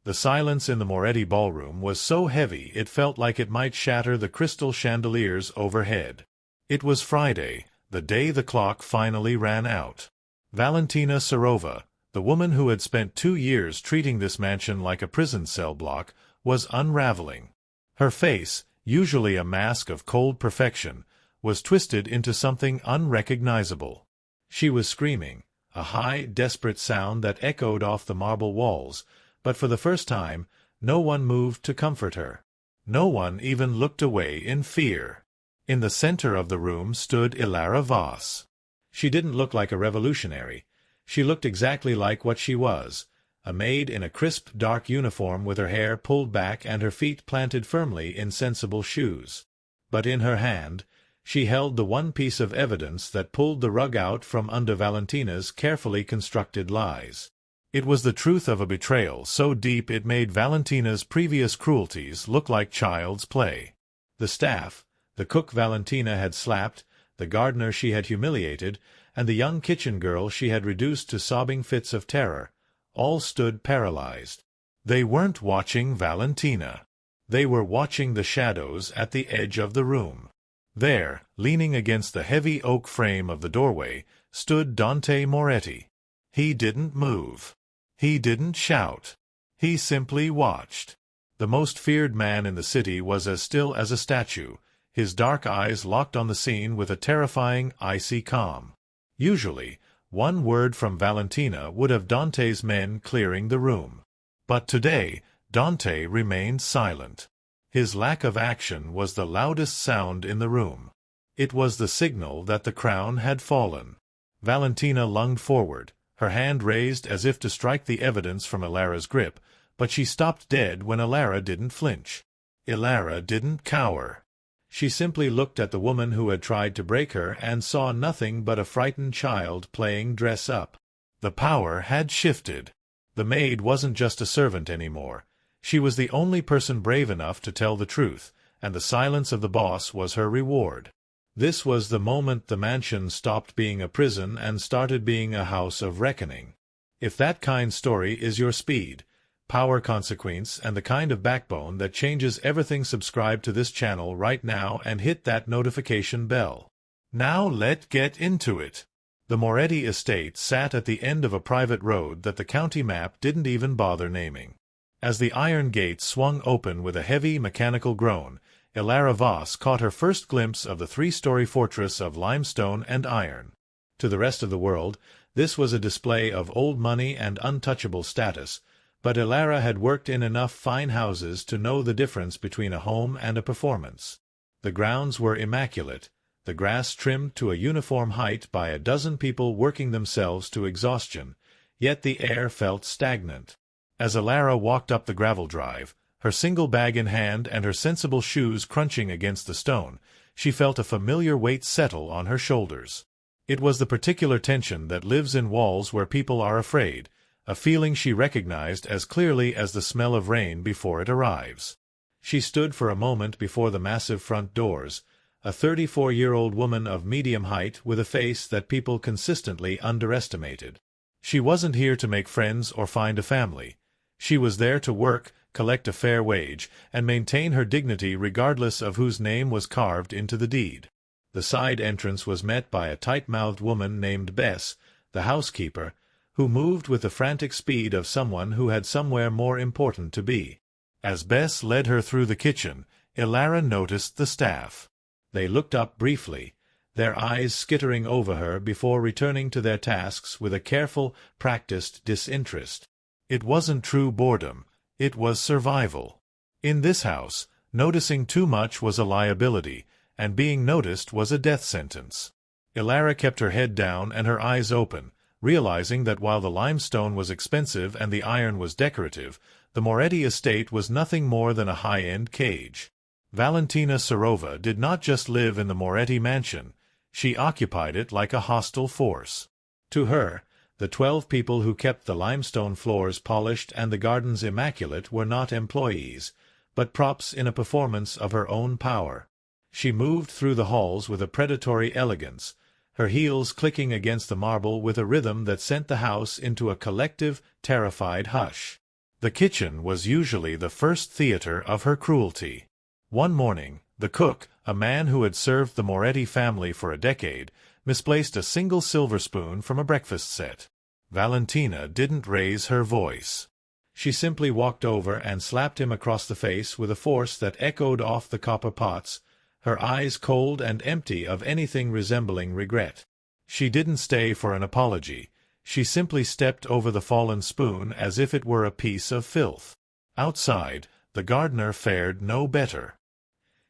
The silence in the Moretti ballroom was so heavy it felt like it might shatter the crystal chandeliers overhead. It was Friday, the day the clock finally ran out. Valentina Serova, the woman who had spent 2 years treating this mansion like a prison cell block, was unraveling. Her face, usually a mask of cold perfection, was twisted into something unrecognizable. She was screaming, a high, desperate sound that echoed off the marble walls, but for the first time, no one moved to comfort her. No one even looked away in fear. In the center of the room stood Ilara Voss. She didn't look like a revolutionary. She looked exactly like what she was, a maid in a crisp, dark uniform with her hair pulled back and her feet planted firmly in sensible shoes. But in her hand, she held the one piece of evidence that pulled the rug out from under Valentina's carefully constructed lies. It was the truth of a betrayal so deep it made Valentina's previous cruelties look like child's play. The staff, the cook Valentina had slapped, the gardener she had humiliated, and the young kitchen girl she had reduced to sobbing fits of terror, all stood paralyzed. They weren't watching Valentina. They were watching the shadows at the edge of the room. There, leaning against the heavy oak frame of the doorway, stood Dante Moretti. He didn't move. He didn't shout. He simply watched. The most feared man in the city was as still as a statue, his dark eyes locked on the scene with a terrifying, icy calm. Usually, one word from Valentina would have Dante's men clearing the room. But today, Dante remained silent. His lack of action was the loudest sound in the room. It was the signal that the crown had fallen. Valentina lunged forward, her hand raised as if to strike the evidence from Ilara's grip, but she stopped dead when Ilara didn't flinch. Ilara didn't cower. She simply looked at the woman who had tried to break her and saw nothing but a frightened child playing dress-up. The power had shifted. The maid wasn't just a servant anymore. She was the only person brave enough to tell the truth, and the silence of the boss was her reward. This was the moment the mansion stopped being a prison and started being a house of reckoning. If that kind story is your speed, power, consequence, and the kind of backbone that changes everything, subscribe to this channel right now and hit that notification bell. Now let's get into it. The Moretti estate sat at the end of a private road that the county map didn't even bother naming. As the iron gate swung open with a heavy mechanical groan, Ilara Voss caught her first glimpse of the 3-story fortress of limestone and iron. To the rest of the world, this was a display of old money and untouchable status, but Ilara had worked in enough fine houses to know the difference between a home and a performance. The grounds were immaculate, the grass trimmed to a uniform height by a dozen people working themselves to exhaustion, yet the air felt stagnant. As Ilara walked up the gravel drive, her single bag in hand and her sensible shoes crunching against the stone, she felt a familiar weight settle on her shoulders. It was the particular tension that lives in walls where people are afraid, a feeling she recognized as clearly as the smell of rain before it arrives. She stood for a moment before the massive front doors, a 34-year-old woman of medium height with a face that people consistently underestimated. She wasn't here to make friends or find a family. She was there to work, collect a fair wage, and maintain her dignity regardless of whose name was carved into the deed. The side entrance was met by a tight-mouthed woman named Bess, the housekeeper, who moved with the frantic speed of someone who had somewhere more important to be. As Bess led her through the kitchen, Ilara noticed the staff. They looked up briefly, their eyes skittering over her before returning to their tasks with a careful, practiced disinterest. It wasn't true boredom, it was survival. In this house, noticing too much was a liability, and being noticed was a death sentence. Ilara kept her head down and her eyes open, realizing that while the limestone was expensive and the iron was decorative, the Moretti estate was nothing more than a high-end cage. Valentina Serova did not just live in the Moretti mansion, she occupied it like a hostile force. To her, the 12 people who kept the limestone floors polished and the gardens immaculate were not employees, but props in a performance of her own power. She moved through the halls with a predatory elegance, her heels clicking against the marble with a rhythm that sent the house into a collective, terrified hush. The kitchen was usually the first theater of her cruelty. One morning, the cook, a man who had served the Moretti family for a decade, misplaced a single silver spoon from a breakfast set. Valentina didn't raise her voice. She simply walked over and slapped him across the face with a force that echoed off the copper pots, her eyes cold and empty of anything resembling regret. She didn't stay for an apology. She simply stepped over the fallen spoon as if it were a piece of filth. Outside, the gardener fared no better.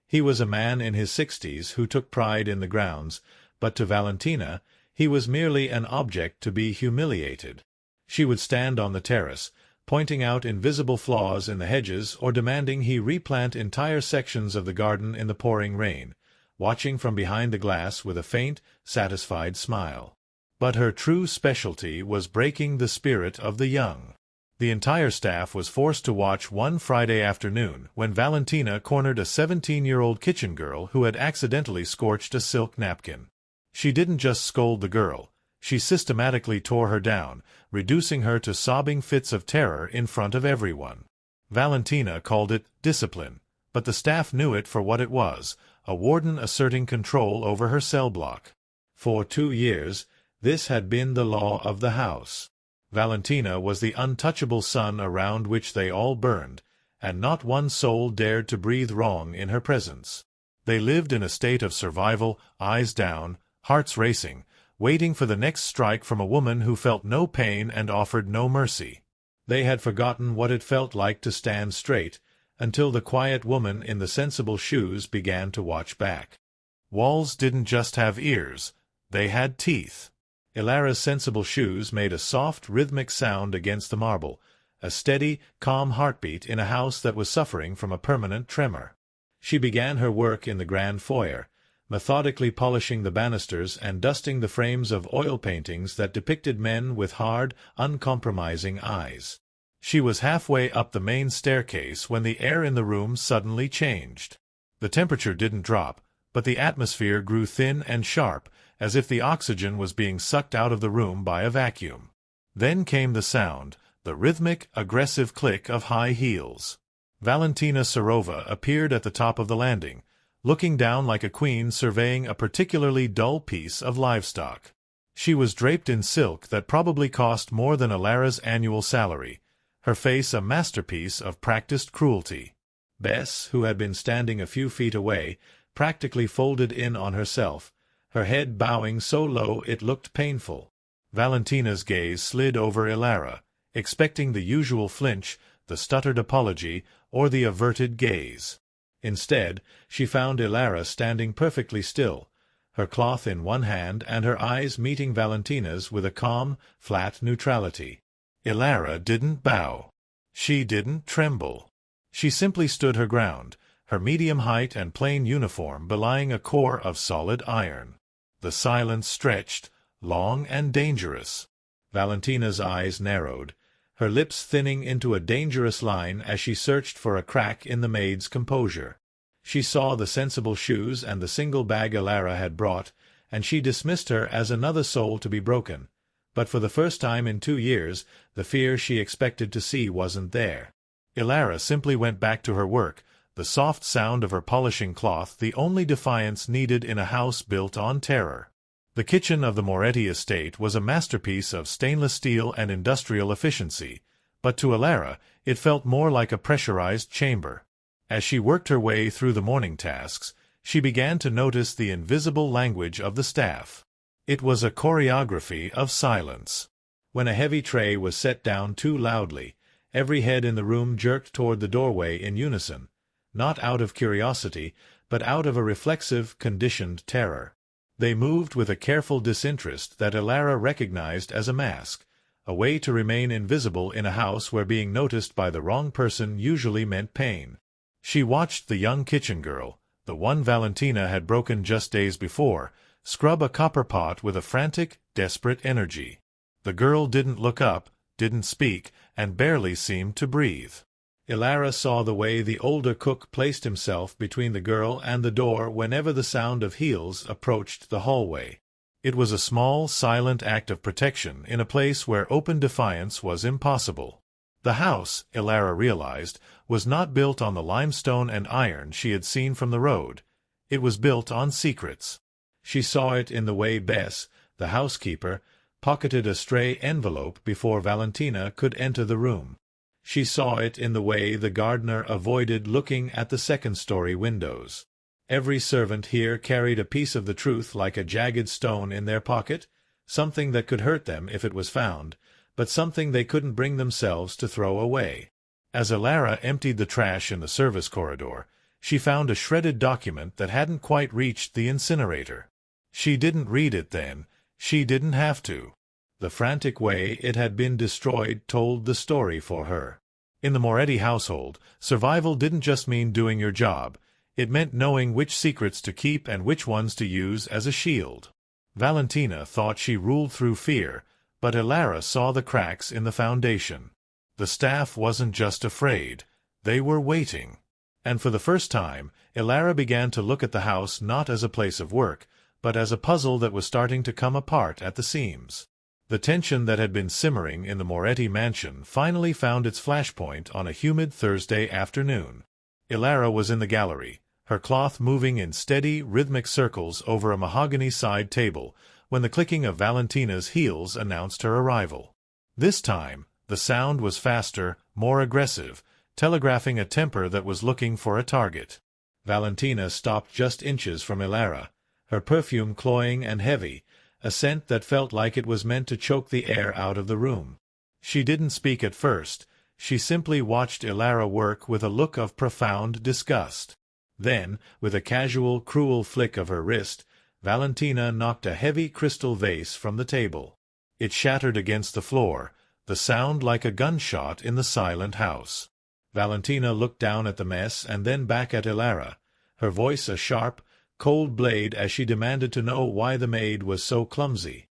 He was a man in his 60s who took pride in the grounds, but to Valentina, he was merely an object to be humiliated. She would stand on the terrace, pointing out invisible flaws in the hedges or demanding he replant entire sections of the garden in the pouring rain, watching from behind the glass with a faint, satisfied smile. But her true specialty was breaking the spirit of the young. The entire staff was forced to watch one Friday afternoon when Valentina cornered a 17-year-old kitchen girl who had accidentally scorched a silk napkin. She didn't just scold the girl. She systematically tore her down, reducing her to sobbing fits of terror in front of everyone. Valentina called it discipline, but the staff knew it for what it was, a warden asserting control over her cell block. For 2 years, this had been the law of the house. Valentina was the untouchable sun around which they all burned, and not one soul dared to breathe wrong in her presence. They lived in a state of survival, eyes down, hearts racing, waiting for the next strike from a woman who felt no pain and offered no mercy. They had forgotten what it felt like to stand straight, until the quiet woman in the sensible shoes began to watch back. Walls didn't just have ears, they had teeth. Ilara's sensible shoes made a soft, rhythmic sound against the marble, a steady, calm heartbeat in a house that was suffering from a permanent tremor. She began her work in the grand foyer, methodically polishing the banisters and dusting the frames of oil paintings that depicted men with hard, uncompromising eyes. She was halfway up the main staircase when the air in the room suddenly changed. The temperature didn't drop, but the atmosphere grew thin and sharp, as if the oxygen was being sucked out of the room by a vacuum. Then came the sound, the rhythmic, aggressive click of high heels. Valentina Serova appeared at the top of the landing, looking down like a queen surveying a particularly dull piece of livestock. She was draped in silk that probably cost more than Ilara's annual salary, her face a masterpiece of practiced cruelty. Bess, who had been standing a few feet away, practically folded in on herself, her head bowing so low it looked painful. Valentina's gaze slid over Ilara, expecting the usual flinch, the stuttered apology, or the averted gaze. Instead, she found Ilara standing perfectly still, her cloth in one hand and her eyes meeting Valentina's with a calm, flat neutrality. Ilara didn't bow. She didn't tremble. She simply stood her ground, her medium height and plain uniform belying a core of solid iron. The silence stretched, long and dangerous. Valentina's eyes narrowed, her lips thinning into a dangerous line as she searched for a crack in the maid's composure. She saw the sensible shoes and the single bag Ilara had brought, and she dismissed her as another soul to be broken. But for the first time in 2 years, the fear she expected to see wasn't there. Ilara simply went back to her work, the soft sound of her polishing cloth the only defiance needed in a house built on terror. The kitchen of the Moretti estate was a masterpiece of stainless steel and industrial efficiency, but to Ilara it felt more like a pressurized chamber. As she worked her way through the morning tasks, she began to notice the invisible language of the staff. It was a choreography of silence. When a heavy tray was set down too loudly, every head in the room jerked toward the doorway in unison, not out of curiosity, but out of a reflexive, conditioned terror. They moved with a careful disinterest that Ilara recognized as a mask, a way to remain invisible in a house where being noticed by the wrong person usually meant pain. She watched the young kitchen girl, the one Valentina had broken just days before, scrub a copper pot with a frantic, desperate energy. The girl didn't look up, didn't speak, and barely seemed to breathe. Ilara saw the way the older cook placed himself between the girl and the door whenever the sound of heels approached the hallway. It was a small, silent act of protection in a place where open defiance was impossible. The house, Elara realized, was not built on the limestone and iron she had seen from the road. It was built on secrets. She saw it in the way Bess, the housekeeper, pocketed a stray envelope before Valentina could enter the room. She saw it in the way the gardener avoided looking at the second-story windows. Every servant here carried a piece of the truth like a jagged stone in their pocket, something that could hurt them if it was found, but something they couldn't bring themselves to throw away. As Elara emptied the trash in the service corridor, she found a shredded document that hadn't quite reached the incinerator. She didn't read it then. She didn't have to. The frantic way it had been destroyed told the story for her. In the Moretti household, survival didn't just mean doing your job. It meant knowing which secrets to keep and which ones to use as a shield. Valentina thought she ruled through fear, but Elara saw the cracks in the foundation. The staff wasn't just afraid. They were waiting. And for the first time, Elara began to look at the house not as a place of work, but as a puzzle that was starting to come apart at the seams. The tension that had been simmering in the Moretti mansion finally found its flashpoint on a humid Thursday afternoon. Elara was in the gallery, her cloth moving in steady, rhythmic circles over a mahogany side table, when the clicking of Valentina's heels announced her arrival. This time, the sound was faster, more aggressive, telegraphing a temper that was looking for a target. Valentina stopped just inches from Elara, her perfume cloying and heavy, a scent that felt like it was meant to choke the air out of the room. She didn't speak at first. She simply watched Elara work with a look of profound disgust. Then, with a casual, cruel flick of her wrist, Valentina knocked a heavy crystal vase from the table. It shattered against the floor, the sound like a gunshot in the silent house. Valentina looked down at the mess and then back at Elara, her voice a sharp, cold blade as she demanded to know why the maid was so clumsy.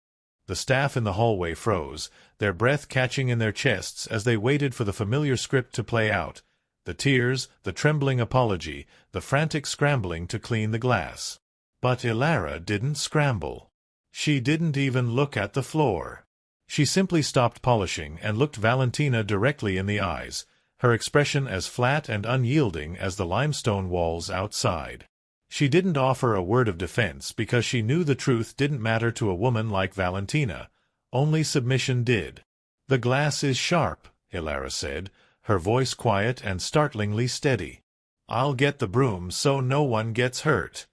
The staff in the hallway froze, their breath catching in their chests as they waited for the familiar script to play out. The tears, the trembling apology, the frantic scrambling to clean the glass. But Elara didn't scramble. She didn't even look at the floor. She simply stopped polishing and looked Valentina directly in the eyes, her expression as flat and unyielding as the limestone walls outside. She didn't offer a word of defense because she knew the truth didn't matter to a woman like Valentina. Only submission did. "The glass is sharp," Elara said, her voice quiet and startlingly steady. "I'll get the broom so no one gets hurt."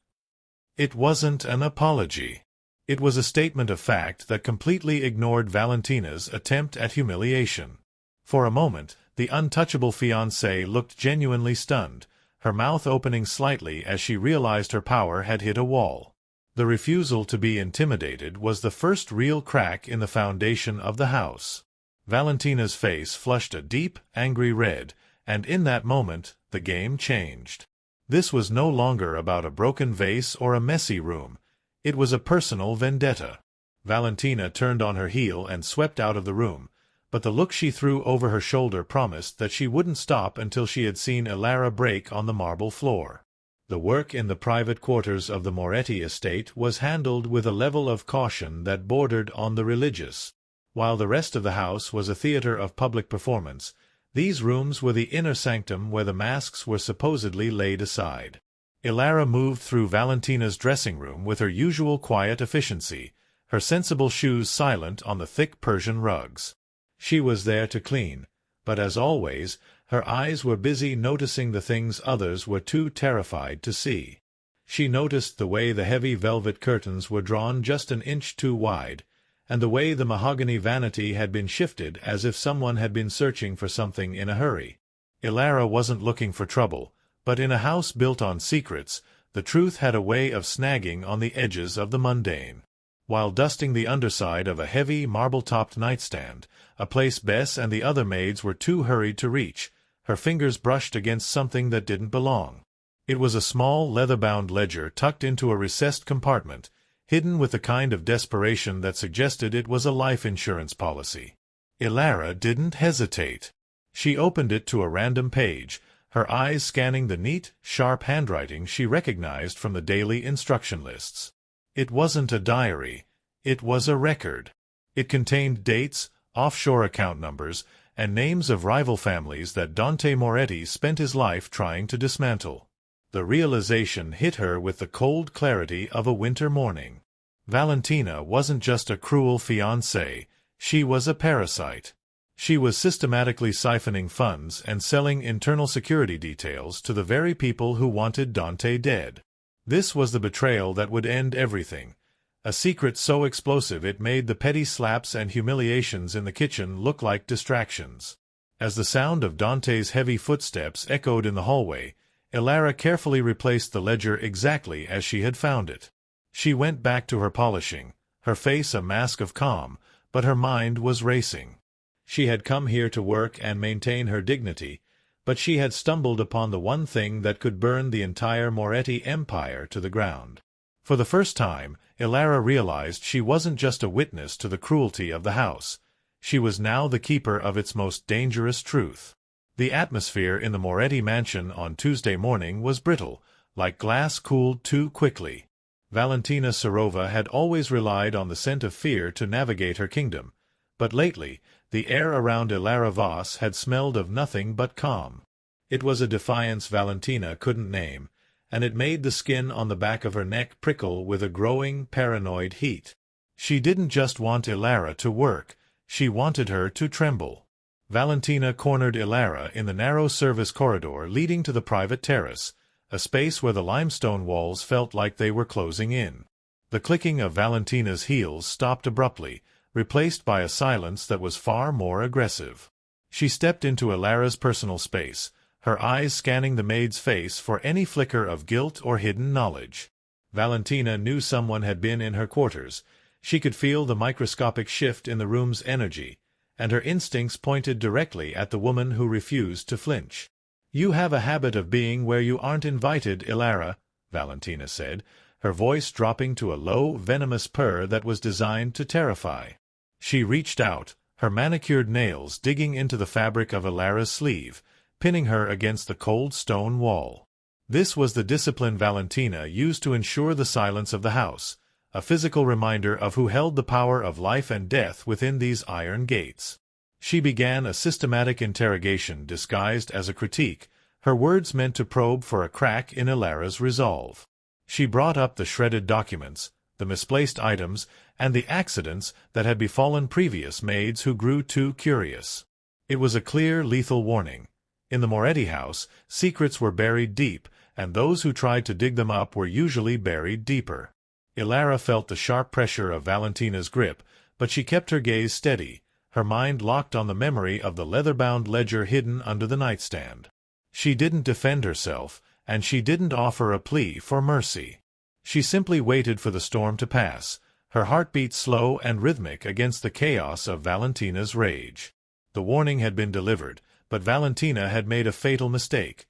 It wasn't an apology. It was a statement of fact that completely ignored Valentina's attempt at humiliation. For a moment, the untouchable fiancée looked genuinely stunned, her mouth opening slightly as she realized her power had hit a wall. The refusal to be intimidated was the first real crack in the foundation of the house. Valentina's face flushed a deep, angry red, and in that moment, the game changed. This was no longer about a broken vase or a messy room. It was a personal vendetta. Valentina turned on her heel and swept out of the room, but the look she threw over her shoulder promised that she wouldn't stop until she had seen Elara break on the marble floor. The work in the private quarters of the Moretti estate was handled with a level of caution that bordered on the religious. While the rest of the house was a theater of public performance, these rooms were the inner sanctum where the masks were supposedly laid aside. Elara moved through Valentina's dressing room with her usual quiet efficiency, her sensible shoes silent on the thick Persian rugs. She was there to clean, but as always, her eyes were busy noticing the things others were too terrified to see. She noticed the way the heavy velvet curtains were drawn just an inch too wide, and the way the mahogany vanity had been shifted as if someone had been searching for something in a hurry. Elara wasn't looking for trouble, but in a house built on secrets, the truth had a way of snagging on the edges of the mundane. While dusting the underside of a heavy, marble-topped nightstand, a place Bess and the other maids were too hurried to reach, her fingers brushed against something that didn't belong. It was a small, leather-bound ledger tucked into a recessed compartment, hidden with the kind of desperation that suggested it was a life insurance policy. Elara didn't hesitate. She opened it to a random page, her eyes scanning the neat, sharp handwriting she recognized from the daily instruction lists. It wasn't a diary. It was a record. It contained dates, offshore account numbers, and names of rival families that Dante Moretti spent his life trying to dismantle. The realization hit her with the cold clarity of a winter morning. Valentina wasn't just a cruel fiancée, she was a parasite. She was systematically siphoning funds and selling internal security details to the very people who wanted Dante dead. This was the betrayal that would end everything, a secret so explosive it made the petty slaps and humiliations in the kitchen look like distractions. As the sound of Dante's heavy footsteps echoed in the hallway, Ilara carefully replaced the ledger exactly as she had found it. She went back to her polishing, her face a mask of calm, but her mind was racing. She had come here to work and maintain her dignity, but she had stumbled upon the one thing that could burn the entire Moretti empire to the ground. For the first time, Ilara realized she wasn't just a witness to the cruelty of the house. She was now the keeper of its most dangerous truth. The atmosphere in the Moretti mansion on Tuesday morning was brittle, like glass cooled too quickly. Valentina Serova had always relied on the scent of fear to navigate her kingdom, but lately, the air around Ilara Voss had smelled of nothing but calm. It was a defiance Valentina couldn't name, and it made the skin on the back of her neck prickle with a growing, paranoid heat. She didn't just want Ilara to work, she wanted her to tremble. Valentina cornered Ilara in the narrow service corridor leading to the private terrace, a space where the limestone walls felt like they were closing in. The clicking of Valentina's heels stopped abruptly, replaced by a silence that was far more aggressive. She stepped into Ilara's personal space, her eyes scanning the maid's face for any flicker of guilt or hidden knowledge. Valentina knew someone had been in her quarters. She could feel the microscopic shift in the room's energy, and her instincts pointed directly at the woman who refused to flinch. "You have a habit of being where you aren't invited, Ilara," Valentina said, her voice dropping to a low, venomous purr that was designed to terrify. She reached out, her manicured nails digging into the fabric of Ilara's sleeve, pinning her against the cold stone wall. This was the discipline Valentina used to ensure the silence of the house, a physical reminder of who held the power of life and death within these iron gates. She began a systematic interrogation disguised as a critique, her words meant to probe for a crack in Ilara's resolve. She brought up the shredded documents, the misplaced items, and the accidents that had befallen previous maids who grew too curious. It was a clear, lethal warning. In the Moretti house, secrets were buried deep, and those who tried to dig them up were usually buried deeper. Ilara felt the sharp pressure of Valentina's grip, but she kept her gaze steady, her mind locked on the memory of the leather-bound ledger hidden under the nightstand. She didn't defend herself, and she didn't offer a plea for mercy. She simply waited for the storm to pass, her heartbeat slow and rhythmic against the chaos of Valentina's rage. The warning had been delivered, but Valentina had made a fatal mistake.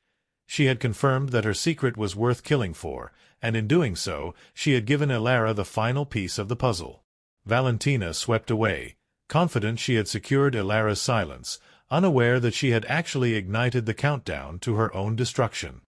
She had confirmed that her secret was worth killing for, and in doing so, she had given Ilara the final piece of the puzzle. Valentina swept away, confident she had secured Ilara's silence, unaware that she had actually ignited the countdown to her own destruction.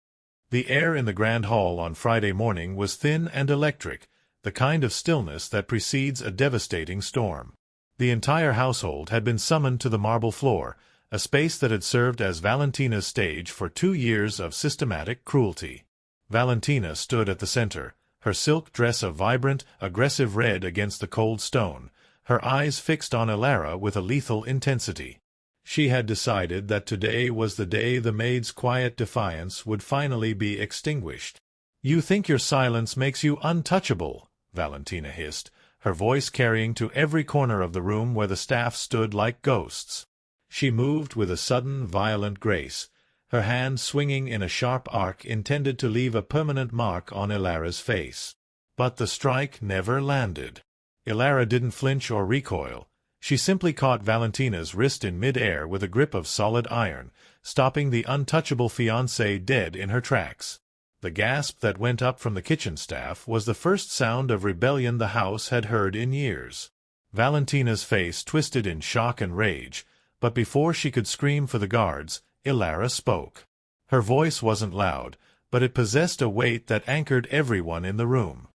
The air in the grand hall on Friday morning was thin and electric, the kind of stillness that precedes a devastating storm. The entire household had been summoned to the marble floor, a space that had served as Valentina's stage for 2 years of systematic cruelty. Valentina stood at the center, her silk dress a vibrant, aggressive red against the cold stone, her eyes fixed on Ilara with a lethal intensity. She had decided that today was the day the maid's quiet defiance would finally be extinguished. "You think your silence makes you untouchable," Valentina hissed, her voice carrying to every corner of the room where the staff stood like ghosts. She moved with a sudden, violent grace, her hand swinging in a sharp arc intended to leave a permanent mark on Ilara's face. But the strike never landed. Ilara didn't flinch or recoil. She simply caught Valentina's wrist in mid-air with a grip of solid iron, stopping the untouchable fiancée dead in her tracks. The gasp that went up from the kitchen staff was the first sound of rebellion the house had heard in years. Valentina's face twisted in shock and rage, but before she could scream for the guards, Ilara spoke. Her voice wasn't loud, but it possessed a weight that anchored everyone in the room.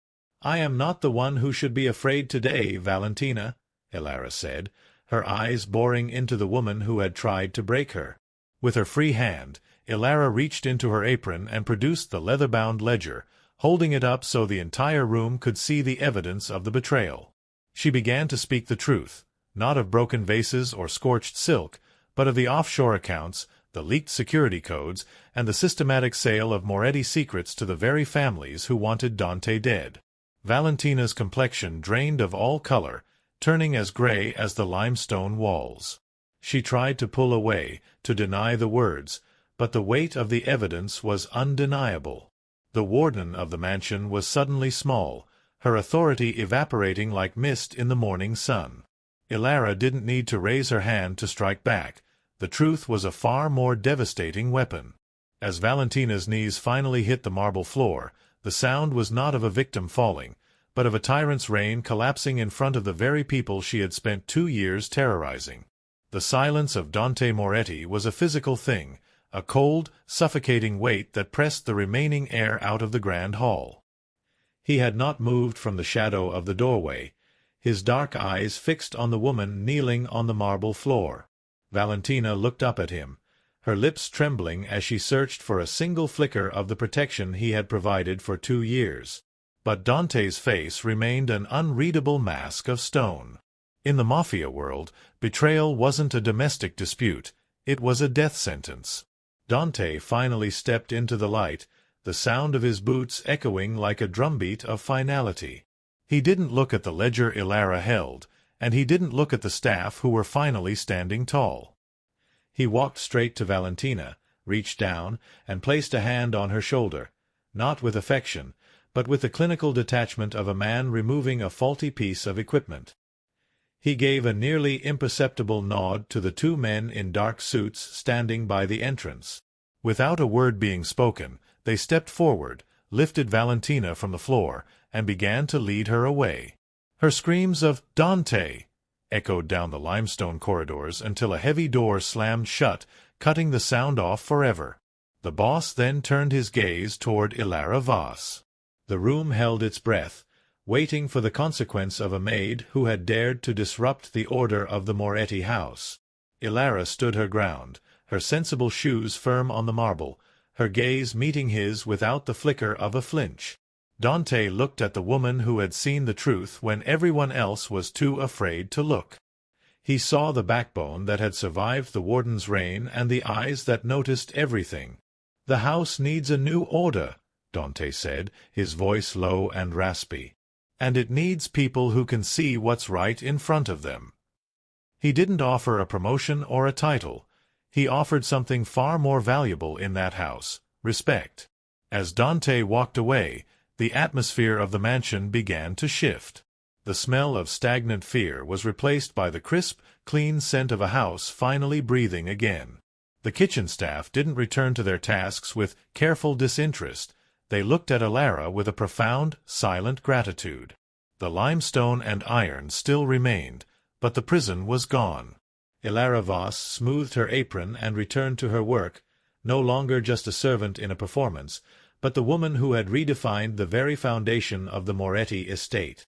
"I am not the one who should be afraid today, Valentina," Ilara said, her eyes boring into the woman who had tried to break her. With her free hand, Ilara reached into her apron and produced the leather-bound ledger, holding it up so the entire room could see the evidence of the betrayal. She began to speak the truth, not of broken vases or scorched silk, but of the offshore accounts, the leaked security codes, and the systematic sale of Moretti secrets to the very families who wanted Dante dead. Valentina's complexion drained of all color, turning as gray as the limestone walls. She tried to pull away, to deny the words, but the weight of the evidence was undeniable. The warden of the mansion was suddenly small, her authority evaporating like mist in the morning sun. Ilara didn't need to raise her hand to strike back. The truth was a far more devastating weapon. As Valentina's knees finally hit the marble floor, the sound was not of a victim falling, but of a tyrant's reign collapsing in front of the very people she had spent 2 years terrorizing. The silence of Dante Moretti was a physical thing, a cold, suffocating weight that pressed the remaining air out of the grand hall. He had not moved from the shadow of the doorway, his dark eyes fixed on the woman kneeling on the marble floor. Valentina looked up at him, her lips trembling as she searched for a single flicker of the protection he had provided for 2 years. But Dante's face remained an unreadable mask of stone. In the Mafia world, betrayal wasn't a domestic dispute, it was a death sentence. Dante finally stepped into the light, the sound of his boots echoing like a drumbeat of finality. He didn't look at the ledger Ilara held, and he didn't look at the staff who were finally standing tall. He walked straight to Valentina, reached down, and placed a hand on her shoulder, not with affection, but with the clinical detachment of a man removing a faulty piece of equipment. He gave a nearly imperceptible nod to the 2 men in dark suits standing by the entrance. Without a word being spoken, they stepped forward, lifted Valentina from the floor, and began to lead her away. Her screams of "Dante!" echoed down the limestone corridors until a heavy door slammed shut, cutting the sound off forever. The boss then turned his gaze toward Ilara Vaz. The room held its breath, waiting for the consequence of a maid who had dared to disrupt the order of the Moretti house. Ilara stood her ground, her sensible shoes firm on the marble, her gaze meeting his without the flicker of a flinch. Dante looked at the woman who had seen the truth when everyone else was too afraid to look. He saw the backbone that had survived the warden's reign and the eyes that noticed everything. "The house needs a new order," Dante said, his voice low and raspy. "And it needs people who can see what's right in front of them." He didn't offer a promotion or a title. He offered something far more valuable in that house: respect. As Dante walked away, the atmosphere of the mansion began to shift. The smell of stagnant fear was replaced by the crisp, clean scent of a house finally breathing again. The kitchen staff didn't return to their tasks with careful disinterest. They looked at Ilara with a profound, silent gratitude. The limestone and iron still remained, but the prison was gone. Ilara Vaz smoothed her apron and returned to her work, no longer just a servant in a performance, but the woman who had redefined the very foundation of the Moretti estate.